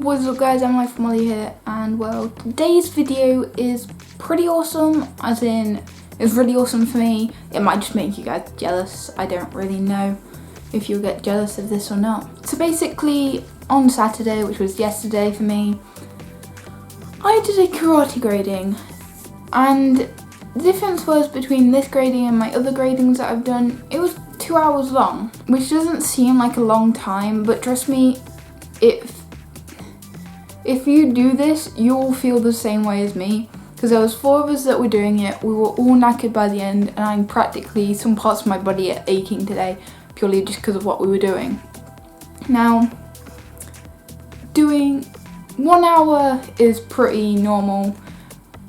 What is up guys, I'm my Molly here, and well, today's video is pretty awesome, as in, it's really awesome for me. It might just make you guys jealous. I don't really know if you'll get jealous of this or not. So basically, on Saturday, which was yesterday for me, I did a karate grading, and the difference was between this grading and my other gradings that I've done, it was 2 hours long, which doesn't seem like a long time, but trust me, if you do this, you'll feel the same way as me, because there was 4 of us that were doing it. We were all knackered by the end, and I'm practically, some parts of my body are aching today, purely just because of what we were doing. Now, doing 1 hour is pretty normal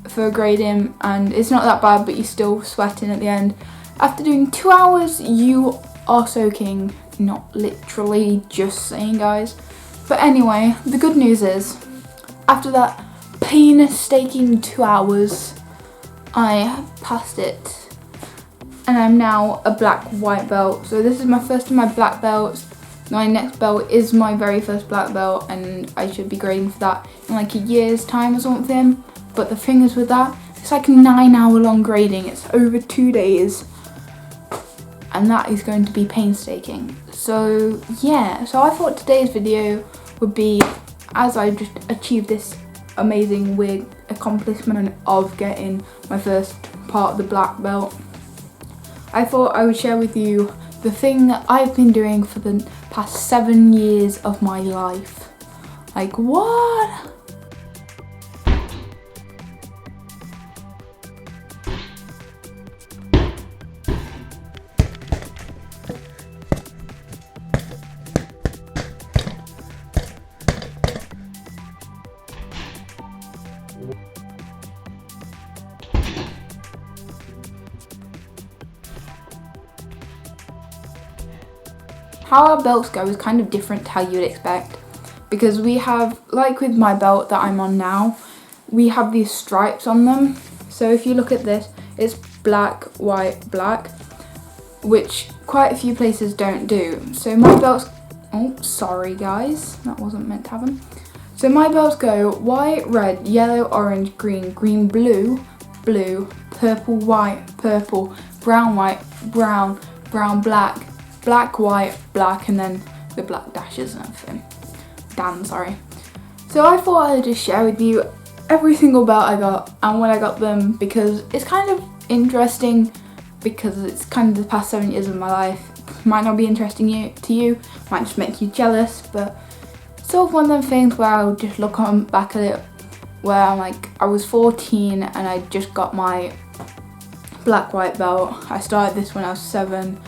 for grading, and it's not that bad, but you're still sweating at the end. After doing 2 hours, you are soaking, not literally, just saying guys. But anyway, the good news is, after that painstaking 2 hours, I passed it, and I'm now a black white belt. So this is my first of my black belts. My next belt is my very first black belt, and I should be grading for that in like a year's time or something. But the thing is with that, it's like a 9-hour long grading. It's over 2 days, and that is going to be painstaking. So yeah, so I thought today's video would be, as I just achieved this amazing weird accomplishment of getting my first part of the black belt, I thought I would share with you the thing that I've been doing for the past 7 years of my life. Like, what? How our belts go is kind of different to how you'd expect, because we have, like with my belt that I'm on now, we have these stripes on them. So if you look at this, it's black, white, black, which quite a few places don't do. So my belts, oh sorry guys, that wasn't meant to happen. So my belts go white, red, yellow, orange, green, green, blue, blue, purple, white, purple, brown, white, brown, brown, black, black, white, black, and then the black dashes and everything. Damn, sorry. So I thought I'd just share with you every single belt I got and when I got them, because it's kind of interesting, because it's kind of the past 7 years of my life. Might not be interesting to you, might just make you jealous, but it's sort of one of them things where I'll just look on back at it, where I'm like, I was 14 and I just got my black white belt. I started this when I was 7.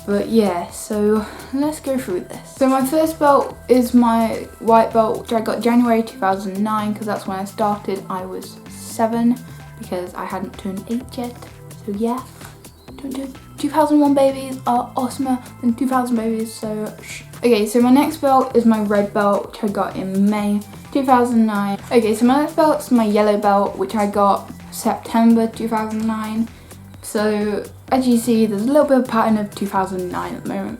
But yeah, so let's go through this. So my first belt is my white belt, which I got January 2009, because that's when I started. I was 7, because I hadn't turned 8 yet. So yeah, 2001 babies are awesomer than 2000 babies, so shh. Okay, so my next belt is my red belt, which I got in May 2009. Okay, so my next belt is my yellow belt, which I got September 2009. So as you see, there's a little bit of pattern of 2009 at the moment.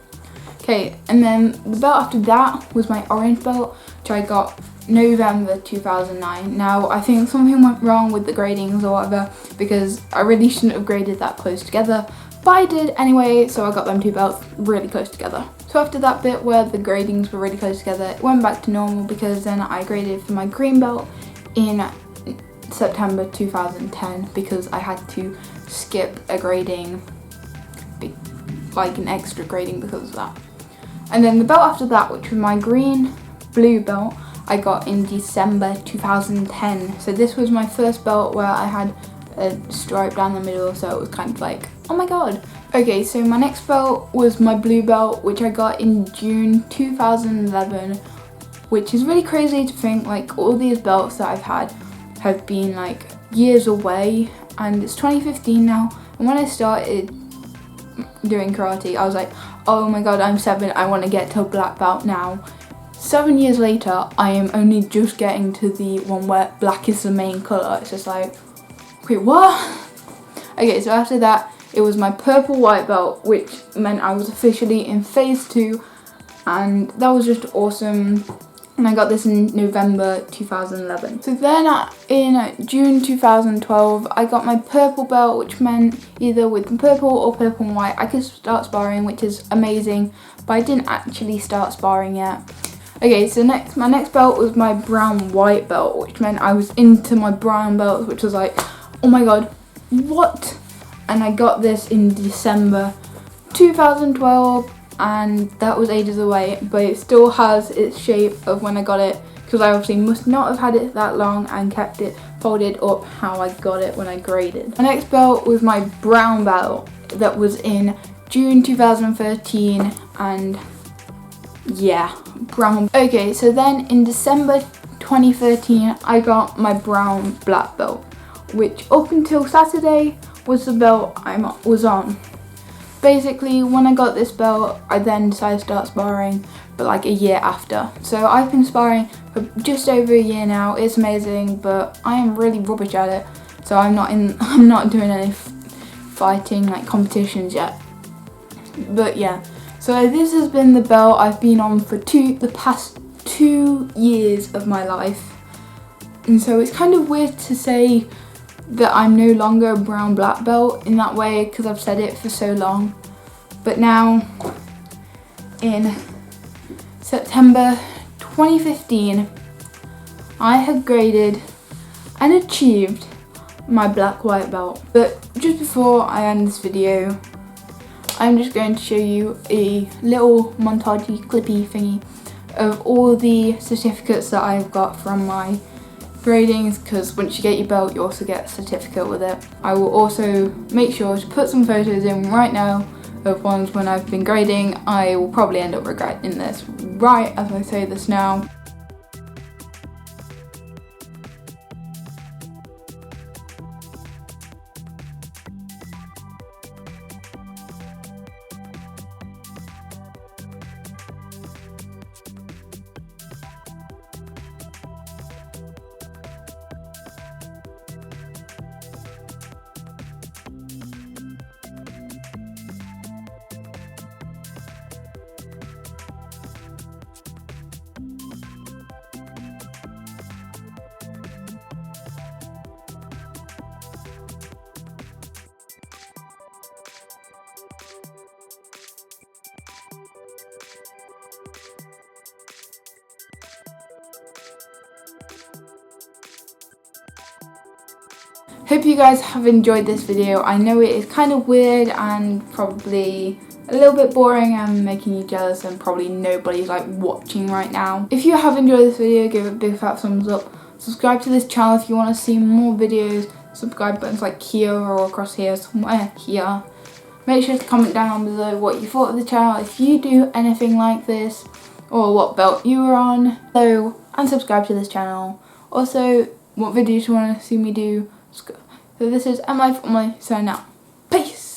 Okay, and then the belt after that was my orange belt, which I got November 2009. Now, I think something went wrong with the gradings or whatever, because I really shouldn't have graded that close together, but I did anyway, so I got them 2 belts really close together. So after that bit where the gradings were really close together, it went back to normal, because then I graded for my green belt in September 2010, because I had to skip a grading, like an extra grading because of that. And then the belt after that, which was my green blue belt, I got in December 2010. So this was my first belt where I had a stripe down the middle, so it was kind of like, oh my god. Okay, so my next belt was my blue belt, which I got in June 2011, which is really crazy to think, like, all these belts that I've had have been like years away, and it's 2015 now, and when I started doing karate, I was like, oh my god, I'm 7, I want to get to a black belt now. 7 years later, I am only just getting to the one where black is the main colour. It's just like, wait, what? Okay, so after that, it was my purple white belt, which meant I was officially in phase 2, and that was just awesome. and I got this in November 2011. So then in June 2012 I got my purple belt, which meant either with purple or purple and white I could start sparring, which is amazing, but I didn't actually start sparring yet. Okay, so my next belt was my brown white belt, which meant I was into my brown belts, which was like, oh my god, what? And I got this in December 2012, and that was ages away, but it still has its shape of when I got it, because I obviously must not have had it that long and kept it folded up how I got it when I graded. My next belt was my brown belt that was in June 2013, and yeah, brown. Okay, so then in December 2013 I got my brown black belt, which up until Saturday was the belt I was on. Basically, when I got this belt, I then decided to start sparring, but like a year after. So I've been sparring for just over a year now. It's amazing, but I am really rubbish at it. So I'm not doing any fighting like competitions yet. But yeah, so this has been the belt I've been on for the past 2 years of my life. And so it's kind of weird to say that I'm no longer a brown black belt in that way, because I've said it for so long. But now in September 2015 I have graded and achieved my black white belt. But just before I end this video, I'm just going to show you a little montagey clippy thingy of all the certificates that I've got from my gradings, because once you get your belt you also get a certificate with it. I will also make sure to put some photos in right now of ones when I've been grading. I will probably end up regretting this right as I say this now. Hope you guys have enjoyed this video. I know it is kind of weird and probably a little bit boring and making you jealous, and probably nobody's like watching right now. If you have enjoyed this video, give it a big fat thumbs up. Subscribe to this channel if you want to see more videos. Subscribe buttons like here or across here, somewhere here. Make sure to comment down below what you thought of the channel, if you do anything like this, or what belt you were on. And subscribe to this channel. Also, what videos you want to see me do. So this is Emily signing out. Peace!